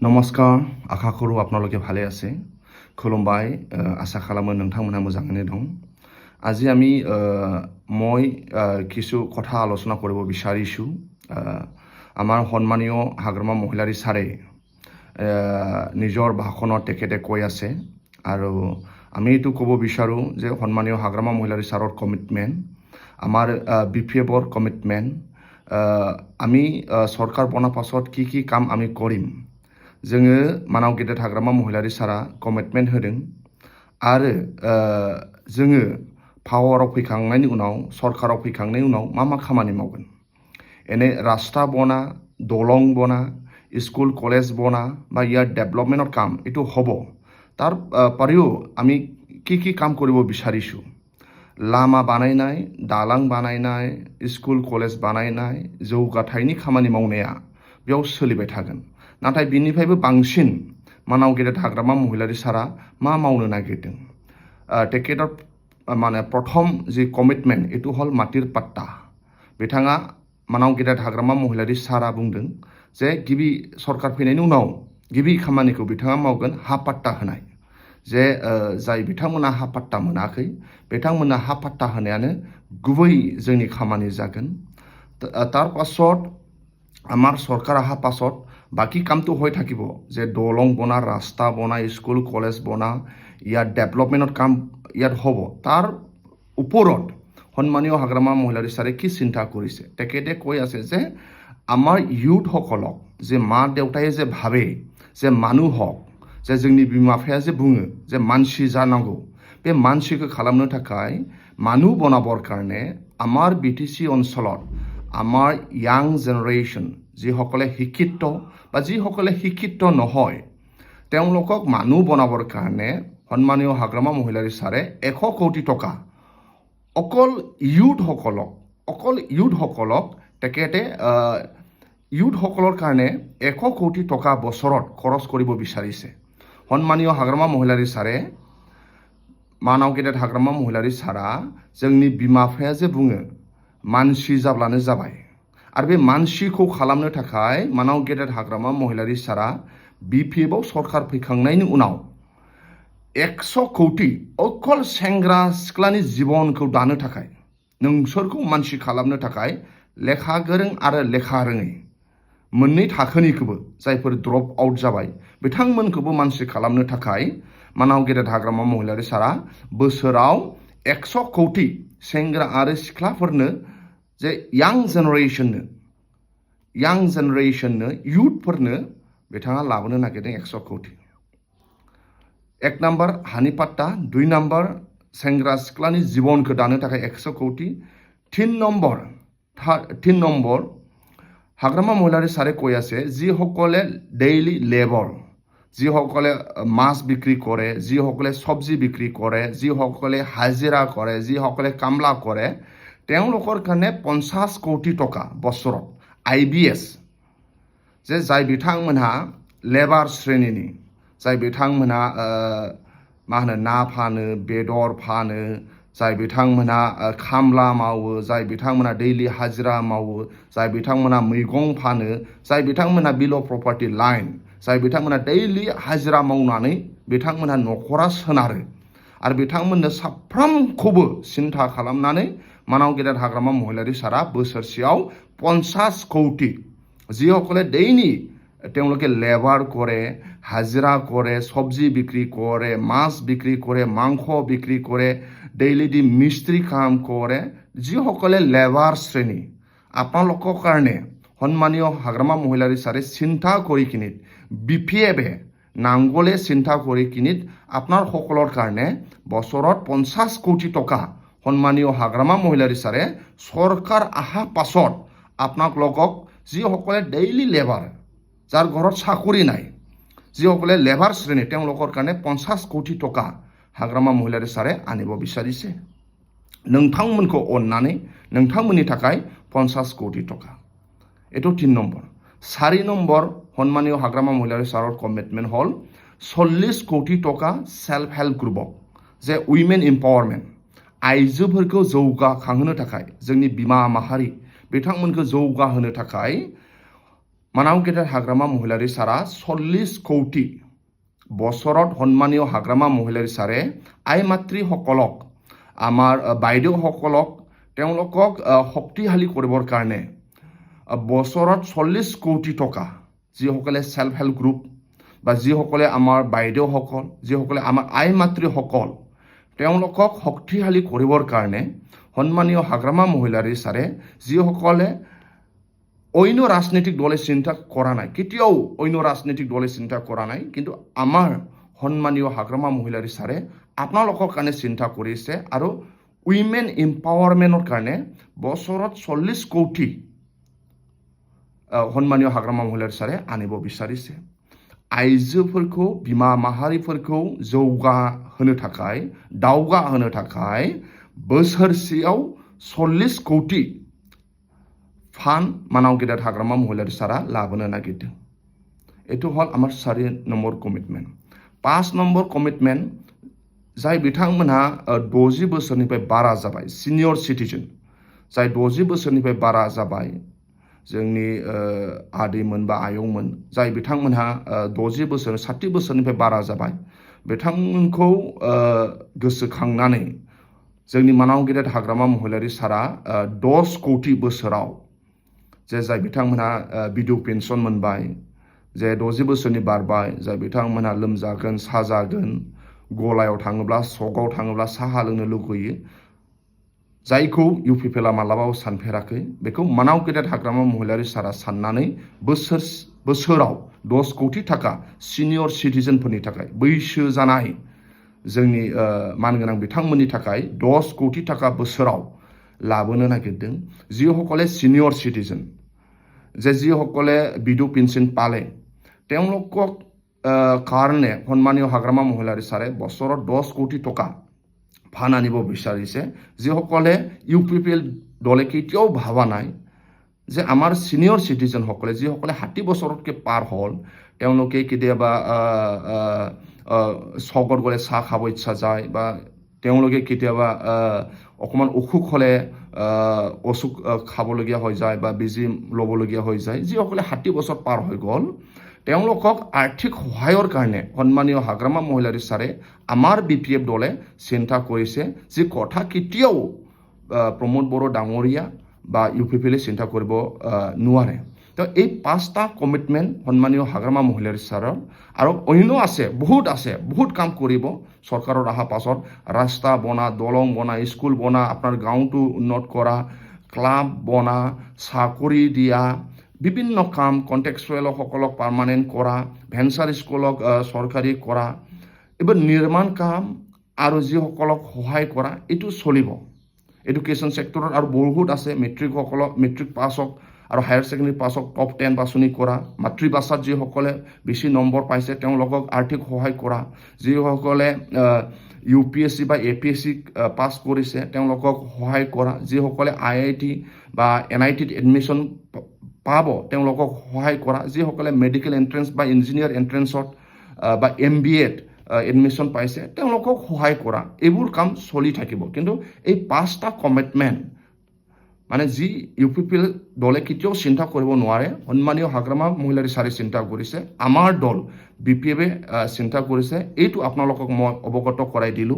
নমস্কাৰ আশা কৰোঁ আপোনালোকে ভালে আছে খুলুমবাই আশা খালামো নोंथांमोनहा मोजाङैनो दं আজি আমি মই কিছু কথা আলোচনা কৰিব বিচাৰিছো আমাৰ সন্মানীয় হাগ্ৰামা মহিলাৰী ছাৰে নিজৰ ভাষণত তেখেতে কৈ আছে আৰু আমি এটো ক'ব বিচাৰো যে সন্মানীয় হাগ্ৰামা মহিলাৰী ছাৰৰ কমিটমেন্ট আমাৰ বিপিএফৰ কমিটমেন্ট আমি সৰকাৰ বনা পাছত কি কাম আমি কৰিম जोङो मानाव गेदेर हाग्रामा महिलारी सारा कमिटमेन्ट होदों आरो जोङो पावाराव फैखांनायनि उनाव सरकाराव फैखांनायनि उनाव मा खामानि मावगोन एने रास्ता बना दलं बना स्कुल कलेज बना बा ইয়াৰ ডেভেলপমেন্টৰ কাম এটো হ'ব তাৰ পাৰিও আমি কি কাম কৰিব বিচাৰিছো लामा बानायनाय दालां बानायनाय स्कुल कलेज बानायनाय जौगाथायनि खामानि मावनाया बेयाव सोलिबाय थागोन नाथाय बिनिफ्रायबो बांसिन मानाव गेदेर हाग्रामा महिलारी सारा मा मावनो नागिरदों टेकेटर माने प्रथम जि कमिटमेन्ट एटु हल माटिर पाट्टा बिथाङा मानाव गेदेर हाग्रामा महिलारी सारा बुंदों जे गिबि सरकार फैनायनि उनाव गिबि खामानिखौ बिथाङा मावगोन हा पाट्टा होनाय जे जाय बिथांमोना हा पाट्टा मोनाखै बिथांमोना हा पाट्टा होनायानो गुबै जोंनि खामानि जागोन तार पाছত আমাৰ সরকার আহা পাছত বাকি কামটো হৈ থাকিব যে দলং বনা রাস্তা বনা স্কুল কলেজ বনা ইয়াৰ ডেভেলপমেন্টৰ কাম ইয়াত হ'ব তাৰ ওপৰত সন্মানীয় হাগ্ৰামা মহিলাৰী ছাৰে কি চিন্তা কৰিছে তেখেতে কৈ আছে যে আমাৰ ইউথ সকলক যে মা দেউতায়ে যে ভাবে যে মানুহ হক যে जोंनि बिमा बिफाया जे बुङो जे मानसि जानांगौ बे मानसिखौ खालामनो थाखाय মানুহ বনাবৰ কাৰণে আমাৰ বিটিসি অঞ্চলত আমাৰ ইয়াং জেনাৰেশন যিসকলে শিক্ষিত বা যিসকলে শিক্ষিত নহয় তেওঁলোকক মানুহ বনাবৰ কাৰণে সন্মানীয় হাগ্ৰামা মহিলাৰী ছাৰে 100 কোটি টকা অকল ইউথ সকলক তেখেতে ইউথ সকলৰ কাৰণে 100 কোটি টকা বছৰত খৰচ কৰিব বিচাৰিছে সন্মানীয় হাগ্ৰামা মহিলাৰী ছাৰে मानाव गेदेर हाग्रामा महिलारी सारा जोंनि बिमा बिफाया जे बुङो मानसि जाब्लानो जाबाय आरो बे मानसिखौ खालामनो थाखाय मानाव गेदेर हाग्रामा महिलारी सारा बिपिएफआव सरकार फैखांनायनि उनाव 100 कोटी अकल सेंग्रा सिख्लानि जीवनखौ दानो थाखाय नोंसोरखौ मानसि खालामनो थाखाय लेखा गोरों आरो लेखा रोङै मोननै थाखोनिखौबो जायफोर ड्रप आउट जाबाय बिथांमोनखौबो मानसि खालामनो थाखाय मानाव गेदेर हाग्रामा महिलारी सारा बोसोराव 100 कोटी सेंग्रा आरो सिख्लाफोरनो जे यां जेनारेशननो युथफोरनो बिथाङा लाबोनो नागिरदों 100 कोटी एक नम्बर हानि पाट्टा 2 नम्बर सेंग्रा सिख्लानि जीवनखौ दानो थाखाय 100 कोटी 3 नम्बर हाग्रामा महिलारी सारे কৈ আছে যিসকলে ডেইলি লেবার যিসকলে মাছ বিক্রি কৰে যিসকলে সবজি বিক্ৰি কৰে যিসকলে হাজিৰা কৰে যিসকলে কামলা কৰে তেওঁলোকৰ কাৰণে 50 কোটি টকা বছৰত আইবিএস যে যাই बिथांमोनहा लेबार श्रेणीनि जाय बिथांमोनहा मा होनो ना फानो बेदर फानो जाय बिथांमोनहा खामला मावो जाय बिथांमोनहा डेइलि हाजिरा मावो जाय बिथांमोनहा मैगं फानो जाय बिथांमोनहा बिलो प्रपार्टी लाइन जाय बिथांमोनहा डेइलि हाजिरा मावनानै बिथांमोनहा नखरा सोनारो आरो बिथांमोननो साफ्रोमखौबो सिन्था खालामनानै मानाव गेदेर हाग्रामा महिलारी सारा बोसोरसेयाव 50 कोटी যিসকলে ডেইলি তেওঁলোকে লেবার কৰে হাজিৰা কৰে সবজি বিক্ৰি কৰে মাছ বিক্ৰি কৰে মাংস বিক্ৰি কৰে ডেইলি দি মিস্ত্ৰি কাম কৰে যিসকলে লেবাৰ শ্ৰেণী আপোনালোকৰ কাৰণে সন্মানীয় হাগ্ৰামা মহিলাৰী ছাৰে চিন্তা কৰি কিনিত বিপিএফে নাংগলে চিন্তা কৰি কিনিত আপোনাৰ সকলৰ কাৰণে বছৰত 50 কোটি টকা সন্মানীয় হাগ্ৰামা মহিলাৰী ছাৰে সৰকাৰ আহা পাছত আপোনালোকক যিসকলে ডেইলি লেবাৰ যাৰ ঘৰত চাকৰি নাই যিসকলে লেবাৰ শ্ৰেণী তেওঁলোকৰ কাৰণে 50 কোটি টকা হাগ্ৰামা মহিলাৰী ছাৰে আনিব বিচাৰিছে नोंथांमोनखौ अननानै नोंथांमोननि थाखाय 50 कोटी टका एटो 3 नम्बर 4 नम्बर सन्मानीय हाग्रामा महिलारी सारर कमिटमेन्ट हल 40 कोटी टका सेल्फ हेल्प ग्रुप जे उइमेन एम्पावरमेन्ट आइजोफोरखौ जौगाखांहोनो थाखाय जोंनि बिमा माहारि बिथांमोनखौ जौगाहोनो थाखाय মানাও গেদেৰ হাগ্ৰামা মহিলাৰী সাৰা 40 কোটি বছৰত সন্মানীয় হাগ্ৰামা মহিলাৰী সাৰে আই মাতৃসকলক আমাৰ বাইদেউসকলক তেওঁলোকক শক্তিশালী কৰিবৰ কাৰণে বছৰত 40 কোটি টকা যিসকলে সেল্ফ হেল্প গ্ৰুপ বা যিসকলে আমাৰ বাইদেউসকল যিসকলে আমাৰ আই মাতৃসকল তেওঁলোকক শক্তিশালী কৰিবৰ কাৰণে সন্মানীয় হাগ্ৰামা মহিলাৰী সাৰে যিসকলে অন্য ৰাজনৈতিক দলে চিন্তা কৰা নাই কেতিয়াও অন্য ৰাজনৈতিক দলে চিন্তা কৰা নাই কিন্তু আমাৰ সন্মানীয় হাগ্ৰামা মহিলাৰী সাৰে আপোনালোকৰ কাৰণে চিন্তা কৰিছে আৰু উইমেন এম্পাৱাৰমেণ্টৰ কাৰণে বছৰত 40 কোটি সন্মানীয় হাগ্ৰামা মহিলাৰী সাৰে আনিব বিচাৰিছে আইজোफोरखौ বিমা মাহাৰিफोरखौ जौगाहोनो थाखाय दावगाहोनो थाखाय बोसोरसेयाव 40 कोटी फान्ड मानाव गेदेर हाग्रामा महिलारी सारा लाबोनो नागिरदों एटु हल आमार 4 नम्बर कमिटमेन्ट 5 नम्बर कमिटमेन्ट जाय बिथांमोनहा 60 बोसोरनिफ्राय बारा जाबाय सिनियर सिटिजन जाय 60 बोसोरनिफ्राय बारा जाबाय जोंनि आदैमोन बा आयंमोन जाय बिथांमोनहा 60 बोसोर 60 बोसोरनिफ्राय बारा जाबाय बिथांमोनखौ गोसोखांनानै जोंनि मानाव गेदेर हाग्रामा महिलारी सारा 10 कोटी बोसोराव जे जाय बिथांमोनहा बिडौ पेन्सन मोनबाय जे 60 बोसोरनि बारबाय जाय बिथांमोनहा लोमजागोन साजागोन गलायाव थाङोब्ला सगाव थाङोब्ला साहा लोंनो लुगैयो जायखौ इउपिपिएलआ मालाबाबो सानफेराखै बेखौ मानाव गेदेर हाग्रामा महिलारी सारा साननानै बोसोराव 10 कोटी थाखा सिनियर सिटिजेनफोरनि थाखाय बैसो जानाय जोंनि मानगोनां बिथांमोननि थाखाय 10 कोटी थाखा बोसोराव लाबोनो नागिरदों যিসকলে সিনিয়ৰ সিটিজেন যিসকলে বিডৌ পেঞ্চন পালে তেওঁলোকক কাৰণে সন্মানীয় হাগ্ৰামা মহিলাৰী সাৰে বছৰত 10 কোটি টকা ফান আনিব বিচাৰিছে যিসকলে ইউপিপিএল দলে কেতিয়াও ভাবা নাই যে আমাৰ সিনিয়ৰ সিটিজেন সকলে যিসকলে 60 বছৰতকৈ পাৰ হ'ল তেওঁলোকে কেতিয়াবা চকত গ'লে চাহ খাব ইচ্ছা যায় বা তেওঁলোকে কেতিয়াবা অকমান অসুখ হ'লে অসুখ খাবলগীয়া হৈ যায় বা বেজি ল'বলগীয়া হৈ যায় যিসকলে 60 বছৰ পাৰ হৈ গ'ল তেওঁলোকক আৰ্থিক সহায়ৰ কাৰণে সন্মানীয় হাগ্ৰামা মহিলাৰী সাৰে আমাৰ বিপিএফ দলে চিন্তা কৰিছে যে কথা কেতিয়াও প্ৰমোদ বড়ো ডাঙৰীয়া বা ইউপিপিএলে চিন্তা কৰিব নোৱাৰে তো এই 5টা কমিটমেন্ট সন্মানীয় হাগ্ৰামা মহিলাৰী সাৰৰ আৰু অন্য আছে বহুত কাম কৰিব চৰকাৰৰ অহা পাছত ৰাস্তা বনা দলং বনা স্কুল বনা আপোনাৰ গাঁওটো উন্নত কৰা ক্লাব বনা চাকৰি দিয়া বিভিন্ন কাম কন্ট্ৰেকচুৱেলসকলক পাৰ্মানেণ্ট কৰা ভেঞ্চাৰ স্কুলক চৰকাৰী কৰা এইবোৰ নিৰ্মাণ কাম আৰু যিসকলক সহায় কৰা এইটো চলিব এডুকেশ্যন সেক্টৰত আৰু বহুত আছে মেট্ৰিক পাছ হওক আৰু হায়াৰ সেকেন্ডাৰী পাছ হওক টপ 10 বাছনি কৰা মাতৃভাষাত যিসকলে বেছি নম্বৰ পাইছে তেওঁলোকক আৰ্থিক সহায় কৰা যিসকলে ইউপিএসসি বা এপিএসসি পাছ কৰিছে তেওঁলোকক সহায় কৰা যিসকলে আইআইটি বা এনআইটিত এডমিশ্যন পাব তেওঁলোকক সহায় কৰা যিসকলে মেডিকেল এন্ট্ৰেন্স বা ইঞ্জিনিয়াৰ এন্ট্ৰেন্সত বা এমবিএত এডমিশ্যন পাইছে তেওঁলোকক সহায় কৰা এইবোৰ কাম চলি থাকিব কিন্তু এই 5টা কমিটমেন্ট মানে যি ইউপিপিএল দলে কেতিয়াও চিন্তা কৰিব নোৱাৰে সন্মানীয় হাগ্ৰামা মহিলাৰী সাৰে চিন্তা কৰিছে আমাৰ দল বিপিএফে চিন্তা কৰিছে এইটো আপোনালোকক মই অৱগত কৰাই দিলো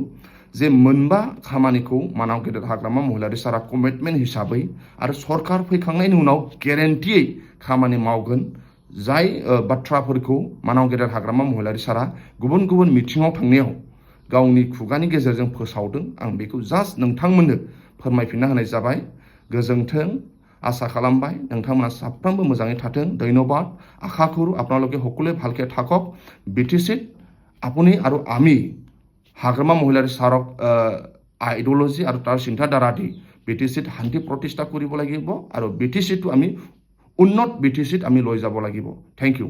যে মোনবা খামানিखौ মানাव गेदेर हाग्रामा महिलारी सारा कमिटमेन्ट हिसाबै आरो सरकार फैखांनायनि उनाव ग्यारेन्टियै खामानि मावगोन जाय बाथ्राफोरखौ मानाव गेदेर हाग्रामा महिलारी सारा गुबुन गुबुन मिटिङाव थांनायाव गावनि खुगानि गेजेरजों फोसावदों आं बेखौ जास्ट नोंथांमोननो फोरमायफिनना होनाय जाबाय गोजोंथों आशा खालामबाय नोंथांमोना साफ्रोमबो मोजाङै थाथों धन्यबाद आशा करू আপোনালোকে সকলোৱে ভালকে থাকক বিটিচিত আপুনি আৰু আমি হাগ্ৰামা মহিলাৰী সাৰক আইডিঅলজি আৰু তাৰ চিন্তাধাৰা দি বিটিচিত শান্তি প্ৰতিষ্ঠা কৰিব লাগিব আৰু বিটিচিটো আমি উন্নত বিটিচিত আমি লৈ যাব লাগিব থ্যাংক ইউ